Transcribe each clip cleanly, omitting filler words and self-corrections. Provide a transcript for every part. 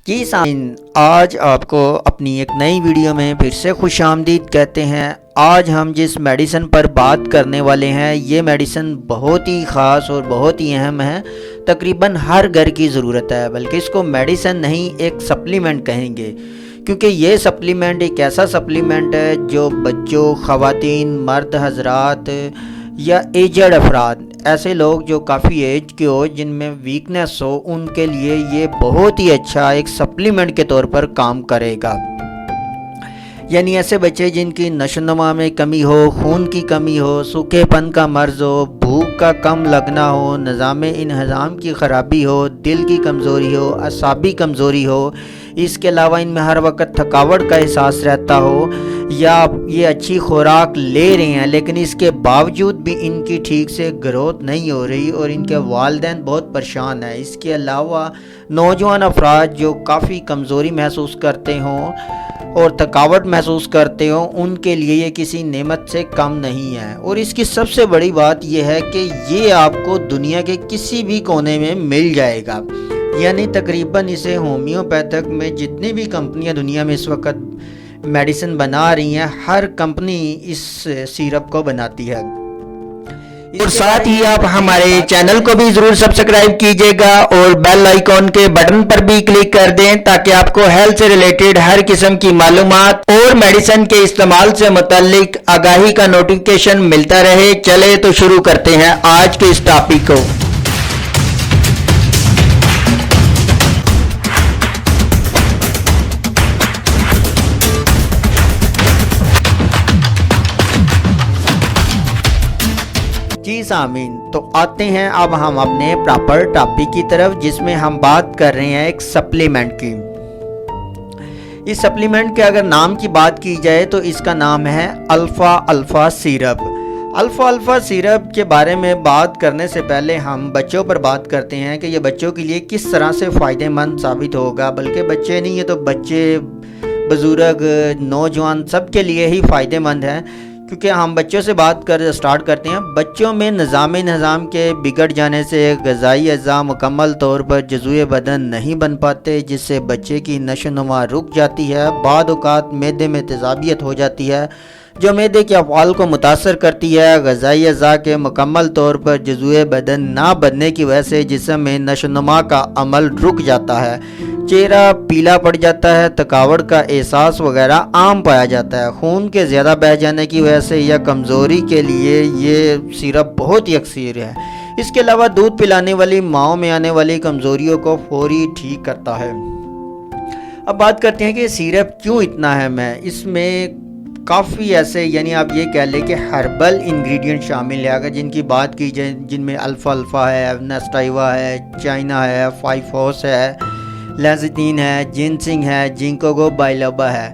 جی سامعین، آج آپ کو اپنی ایک نئی ویڈیو میں پھر سے خوش آمدید کہتے ہیں۔ آج ہم جس میڈیسن پر بات کرنے والے ہیں یہ میڈیسن بہت ہی خاص اور بہت ہی اہم ہے، تقریباً ہر گھر کی ضرورت ہے، بلکہ اس کو میڈیسن نہیں ایک سپلیمنٹ کہیں گے، کیونکہ یہ سپلیمنٹ ایک ایسا سپلیمنٹ ہے جو بچوں، خواتین، مرد حضرات یا ایجڈ افراد، ایسے لوگ جو کافی ایج کے ہو، جن میں ویکنس ہو، ان کے لیے یہ بہت ہی اچھا ایک سپلیمنٹ کے طور پر کام کرے گا۔ یعنی ایسے بچے جن کی نشو و نما میں کمی ہو، خون کی کمی ہو، سوکھے پن کا مرض ہو، بھوک کا کم لگنا ہو، نظام انہضام کی خرابی ہو، دل کی کمزوری ہو، اعصابی کمزوری ہو، اس کے علاوہ ان میں ہر وقت تھکاوٹ کا احساس رہتا ہو، یا یہ اچھی خوراک لے رہے ہیں لیکن اس کے باوجود بھی ان کی ٹھیک سے گروتھ نہیں ہو رہی اور ان کے والدین بہت پریشان ہیں۔ اس کے علاوہ نوجوان افراد جو کافی کمزوری محسوس کرتے ہوں اور تھکاوٹ محسوس کرتے ہوں، ان کے لیے یہ کسی نعمت سے کم نہیں ہے۔ اور اس کی سب سے بڑی بات یہ ہے کہ یہ آپ کو دنیا کے کسی بھی کونے میں مل جائے گا، یعنی تقریباً اسے ہومیوپیتھک میں جتنی بھی کمپنیاں دنیا میں اس وقت میڈیسن بنا رہی ہیں، ہر کمپنی اس سیرپ کو بناتی ہے۔ اور ساتھ ہی آپ ہمارے چینل کو بھی ضرور سبسکرائب کیجئے گا اور بیل آئیکن کے بٹن پر بھی کلک کر دیں تاکہ آپ کو ہیلتھ سے ریلیٹڈ ہر قسم کی معلومات اور میڈیسن کے استعمال سے متعلق آگاہی کا نوٹیفیکیشن ملتا رہے۔ چلے تو شروع کرتے ہیں آج کے اس ٹاپک کو۔ جی سامعین، تو آتے ہیں اب ہم اپنے پراپر ٹاپک کی طرف، جس میں ہم بات کر رہے ہیں ایک سپلیمنٹ کی۔ اس سپلیمنٹ کے اگر نام کی بات کی جائے تو اس کا نام ہے الفا سیرپ۔ الفا سیرپ کے بارے میں بات کرنے سے پہلے ہم بچوں پر بات کرتے ہیں کہ یہ بچوں کے لیے کس طرح سے فائدہ مند ثابت ہوگا، بلکہ بچے نہیں، یہ تو بچے، بزرگ، نوجوان سب کے لیے ہی فائدہ مند ہے، کیونکہ ہم بچوں سے بات سٹارٹ کرتے ہیں۔ بچوں میں نظام کے بگڑ جانے سے غذائی اجزاء مکمل طور پر جزوِ بدن نہیں بن پاتے، جس سے بچے کی نشو و نما رک جاتی ہے۔ بعض اوقات معدے میں تیزابیت ہو جاتی ہے جو معدے کے افعال کو متاثر کرتی ہے۔ غذائی اجزاء کے مکمل طور پر جزوِ بدن نہ بننے کی وجہ سے جسم میں نشو و نما کا عمل رک جاتا ہے، چہرہ پیلا پڑ جاتا ہے، تھکاوٹ کا احساس وغیرہ عام پایا جاتا ہے۔ خون کے زیادہ بہہ جانے کی وجہ سے یا کمزوری کے لیے یہ سیرپ بہت ہی اکثر ہے۔ اس کے علاوہ دودھ پلانے والی ماؤں میں آنے والی کمزوریوں کو فوری ٹھیک کرتا ہے۔ اب بات کرتے ہیں کہ یہ سیرپ کیوں اتنا اہم ہے۔ اس میں کافی ایسے، یعنی آپ یہ کہہ لیں کہ ہربل انگریڈینٹ شامل ہے، اگر جن کی بات کی جائے، جن میں الفا ہے، ایونسٹائیوا ہے، چائنا ہے، 5 ہاؤس ہے، لیزیتین ہے، جینسنگ ہے، جینکوگو بائلوبا ہے۔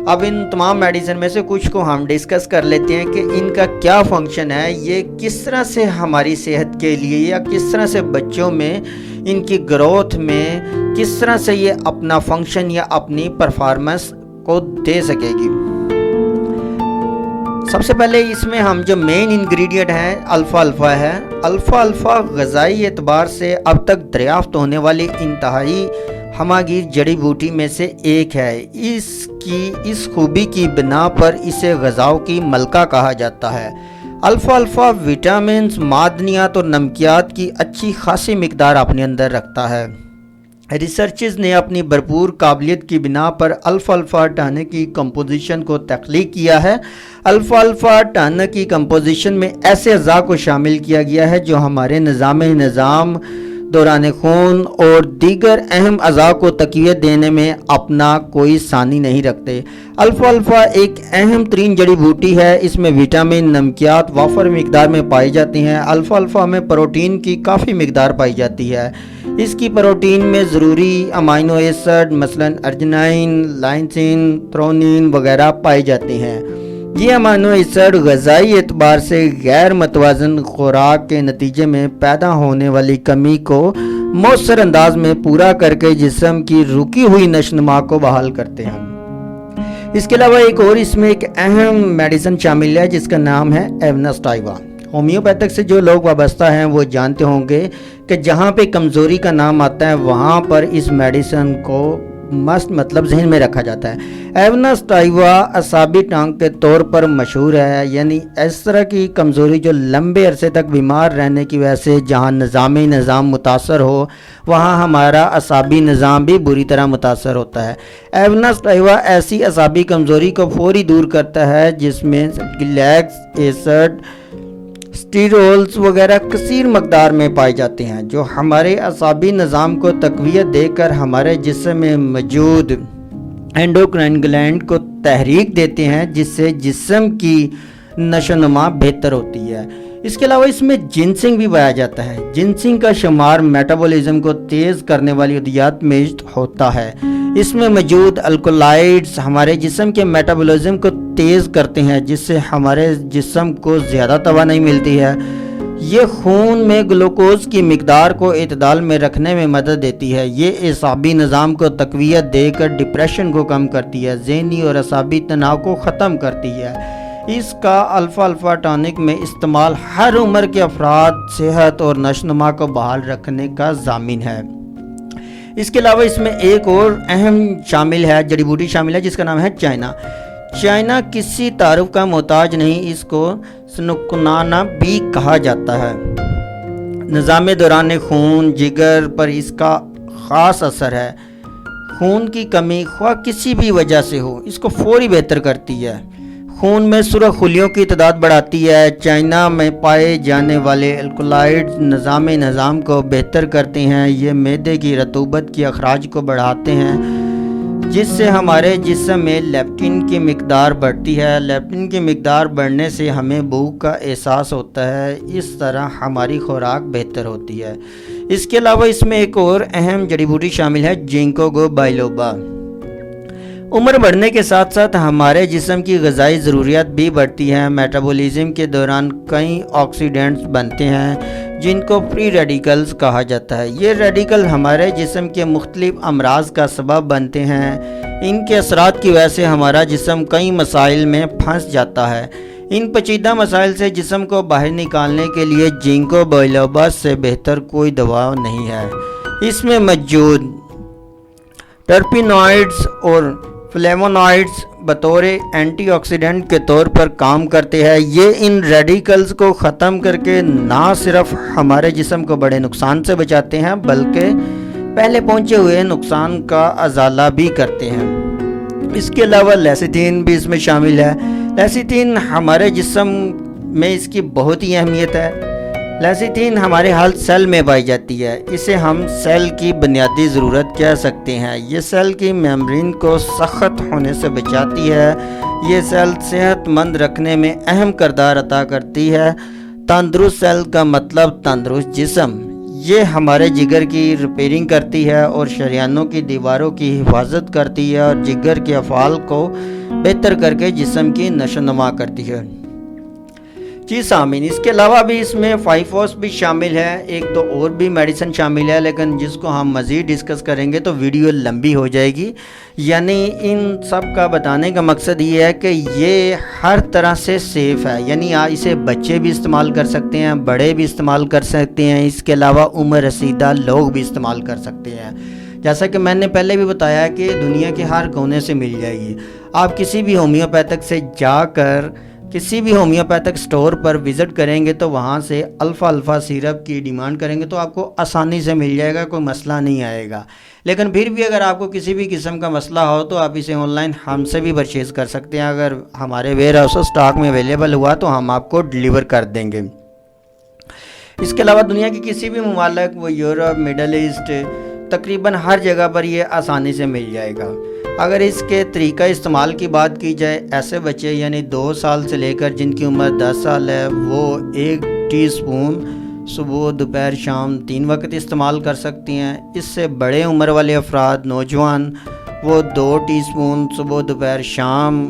اب ان تمام میڈیسن میں سے کچھ کو ہم ڈسکس کر لیتے ہیں کہ ان کا کیا فنکشن ہے، یہ کس طرح سے ہماری صحت کے لیے یا کس طرح سے بچوں میں ان کی گروتھ میں کس طرح سے یہ اپنا فنکشن یا اپنی پرفارمنس کو دے سکے گی۔ سب سے پہلے اس میں ہم جو مین انگریڈینٹ ہیں الفا ہے۔ الفا غذائی اعتبار سے اب تک دریافت ہونے والی انتہائی ہماگیر جڑی بوٹی میں سے ایک ہے۔ اس خوبی کی بنا پر اسے غذاؤں کی ملکہ کہا جاتا ہے۔ الفا وٹامنز، معدنیات اور نمکیات کی اچھی خاصی مقدار اپنے اندر رکھتا ہے۔ ریسرچرز نے اپنی بھرپور قابلیت کی بنا پر الفا ٹانک کی کمپوزیشن کو تخلیق کیا ہے۔ الفا ٹانک کی کمپوزیشن میں ایسے اجزاء کو شامل کیا گیا ہے جو ہمارے نظام دوران خون اور دیگر اہم اعضاء کو تقویت دینے میں اپنا کوئی ثانی نہیں رکھتے۔ الفا ایک اہم ترین جڑی بوٹی ہے۔ اس میں وٹامن، نمکیات وافر مقدار میں پائی جاتی ہیں۔ الفا میں پروٹین کی کافی مقدار پائی جاتی ہے۔ اس کی پروٹین میں ضروری امینو ایسڈ مثلاً ارجنائن، لائسین، تھریونین وغیرہ پائے جاتے ہیں۔ یہ امینو ایسڈ غذائی اعتبار سے غیر متوازن خوراک کے نتیجے میں پیدا ہونے والی کمی کو مؤثر انداز میں پورا کر کے جسم کی رکی ہوئی نشو و نما کو بحال کرتے ہیں۔ اس کے علاوہ ایک اور اس میں ایک اہم میڈیسن شامل ہے جس کا نام ہے ایونسٹائیوا۔ ہومیوپیتھک سے جو لوگ وابستہ ہیں وہ جانتے ہوں گے کہ جہاں پہ کمزوری کا نام آتا ہے وہاں پر اس میڈیسن کو मस्त मतलब जहन में रखा जाता है। एवनस टाइवा असाबी टांग के तौर पर मशहूर है, यानी इस तरह की कमज़ोरी जो लंबे अरसे तक बीमार रहने की वजह से जहाँ निज़ाम मुतासर हो वहाँ हमारा असाबी निज़ाम भी बुरी तरह मुतासर होता है। एवनस टाइवा ऐसी असाबी कमज़ोरी को फौरी दूर करता है जिसमें ग्लैक्स एसिड स्टीरोल्स वगैरह कसीर मकदार में पाए जाते हैं, जो हमारे असाबी निज़ाम को तक़वियत देकर हमारे जिस्म में मौजूद एंडोक्राइन ग्लैंड को तहरीक देते हैं, जिससे जिस्म की नशोनुमा बेहतर होती है। इसके अलावा इसमें जिनसिंग भी पाया जाता है। जिनसिंग का शुमार मेटाबॉलिज्म को तेज़ करने वाली अद्वियात में होता है। इसमें मौजूद अल्कोलाइड्स हमारे जिस्म के मेटाबॉलिज्म को तेज़ करते हैं, जिससे हमारे जिस्म को ज़्यादा तवानाई मिलती है। ये खून में ग्लूकोज की मिकदार को इतदाल में रखने में मदद देती है। ये असाबी निज़ाम को तक़वियत देकर डिप्रेशन को कम करती है, ज़हनी और असाबी तनाव को ख़त्म करती है। इसका अल्फ़ा टॉनिक में इस्तेमाल हर उम्र के अफराद सेहत और नशोनुमा को बहाल रखने का ज़ामिन है। इसके अलावा इसमें एक और अहम शामिल है, जड़ी बूटी शामिल है, जिसका नाम है चाइना। चाइना किसी तारुफ का मोहताज नहीं, इसको स्नुकनाना भी कहा जाता है। निज़ाम दौरान खून जिगर पर इसका ख़ास असर है। खून की कमी ख्वाह किसी भी वजह से हो, इसको फौरी बेहतर करती है। खून में सुरख खुलियों की तादाद बढ़ाती है। चाइना में पाए जाने एल्कोलाइड्स निज़ाम को बेहतर करते हैं। ये मैदे की रतूबत की अखराज को बढ़ाते हैं, जिससे हमारे जिस्म में लेप्टिन की मिकदार बढ़ती है। लेप्टिन की मिकदार बढ़ने से हमें भूख का एहसास होता है। इस तरह हमारी खुराक बेहतर होती है। इसके अलावा इसमें एक और अहम जड़ी बूटी शामिल है, जिंको बाइलोबा। उम्र बढ़ने के साथ साथ हमारे जिस्म की ग़िज़ाई ज़रूरियात भी बढ़ती हैं। मेटाबॉलिज्म के दौरान कई ऑक्सीडेंट्स बनते हैं, जिनको फ्री रेडिकल्स कहा जाता है। ये रेडिकल हमारे जिस्म के मुख्तलिफ अमराज का सबब बनते हैं। इनके असरात की वजह से हमारा जिस्म कई मसाइल में फंस जाता है। इन पेचीदा मसाइल से जिस्म को बाहर निकालने के लिए जिंको बाइलोबा से बेहतर कोई दवा नहीं है। इसमें मौजूद टर्पिनॉइड्स और फ्लेवोनॉइड्स बतौर एंटीऑक्सीडेंट के तौर पर काम करते हैं। ये इन रेडिकल्स को ख़त्म करके ना सिर्फ हमारे जिस्म को बड़े नुकसान से बचाते हैं, बल्कि पहले पहुंचे हुए नुकसान का अजाला भी करते हैं। इसके अलावा लेसिथिन भी इसमें शामिल है। लेसिथिन हमारे जिस्म में इसकी बहुत ही अहमियत है। लेसिथिन हमारे हर सेल में पाई जाती है। इसे हम सेल की बुनियादी ज़रूरत कह सकते हैं। ये सेल की मेम्ब्रेन को सख्त होने से बचाती है। ये सेल सेहतमंद रखने में अहम किरदार अदा करती है। तंदुरुस्त सेल का मतलब तंदुरुस्त जिस्म। ये हमारे जिगर की रिपेयरिंग करती है और शरियानों की दीवारों की हिफाजत करती है और जिगर के अफ़ाल को बेहतर करके जिस्म की नशोनुमा करती है। जी सामीन, इसके अलावा भी इसमें फाइफोस भी शामिल है। एक तो और भी मेडिसिन शामिल है, लेकिन जिसको हम मज़ीद डिस्कस करेंगे तो वीडियो लंबी हो जाएगी। यानी इन सब का बताने का मकसद ये है कि ये हर तरह से सेफ़ है। यानी इसे बच्चे भी इस्तेमाल कर सकते हैं, बड़े भी इस्तेमाल कर सकते हैं। इसके अलावा उम्र रसीदा लोग भी इस्तेमाल कर सकते हैं। जैसा कि मैंने पहले भी बताया कि दुनिया के हर कोने से मिल जाएगी। आप किसी भी होम्योपैथिक से जाकर किसी भी होम्योपैथिक स्टोर पर विज़िट करेंगे तो वहाँ से अल्फ़ा सिरप की डिमांड करेंगे तो आपको आसानी से मिल जाएगा, कोई मसला नहीं आएगा। लेकिन फिर भी अगर आपको किसी भी किस्म का मसला हो तो आप इसे ऑनलाइन हमसे भी परचेज़ कर सकते हैं। अगर हमारे वेयर हाउस स्टॉक में अवेलेबल हुआ तो हम आपको डिलीवर कर देंगे। इसके अलावा दुनिया के किसी भी ममालिक, वो यूरोप, मिडल ईस्ट, तकरीबन हर जगह पर ये आसानी से मिल जाएगा। अगर इसके तरीका इस्तेमाल की बात की जाए, ऐसे बच्चे यानी 2 साल से लेकर जिनकी उम्र 10 साल है, वो 1 टीस्पून सुबह दोपहर शाम 3 वक्त इस्तेमाल कर सकती हैं। इससे बड़े उम्र वाले अफराद, नौजवान, वो 2 टीस्पून सुबह दोपहर शाम,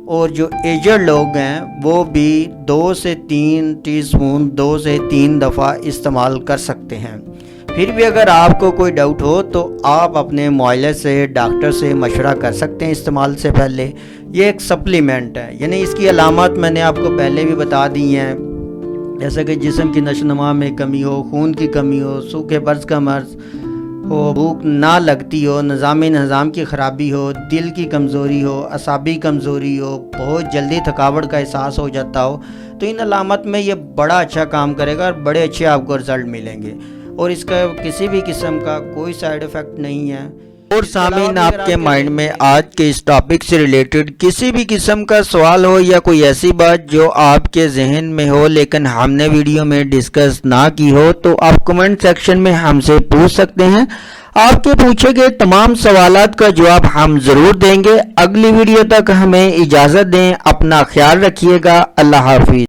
और जो एजड लोग हैं वो भी 2 से 3 टीस्पून 2 से 3 दफ़ा इस्तेमाल कर सकते हैं। फिर भी अगर आपको कोई डाउट हो तो आप अपने मुआयने से डॉक्टर से मशवरा कर सकते हैं इस्तेमाल से पहले। ये एक सप्लीमेंट है, यानी इसकी अलामत मैंने आपको पहले भी बता दी हैं, जैसे कि जिस्म की नशोनुमा में कमी हो, खून की कमी हो, सूखे बर्ज का मर्ज, हो, भूख ना लगती हो, निज़ाम की ख़राबी हो, दिल की कमज़ोरी हो, असाबी कमज़ोरी हो, बहुत जल्दी थकावट का एहसास हो जाता हो, तो इन अलामत में ये बड़ा अच्छा काम करेगा और बड़े अच्छे आपको रिज़ल्ट मिलेंगे और इसका किसी भी किस्म का कोई साइड इफ़ेक्ट नहीं है। और सामीन, आपके माइंड में आज के इस टॉपिक से रिलेटेड किसी भी किस्म का सवाल हो या कोई ऐसी बात जो आपके जहन में हो लेकिन हमने वीडियो में डिस्कस ना की हो, तो आप कमेंट सेक्शन में हमसे पूछ सकते हैं। आपके पूछे गए तमाम सवालात का जवाब हम ज़रूर देंगे। अगली वीडियो तक हमें इजाज़त दें। अपना ख्याल रखिएगा। अल्लाह हाफिज़।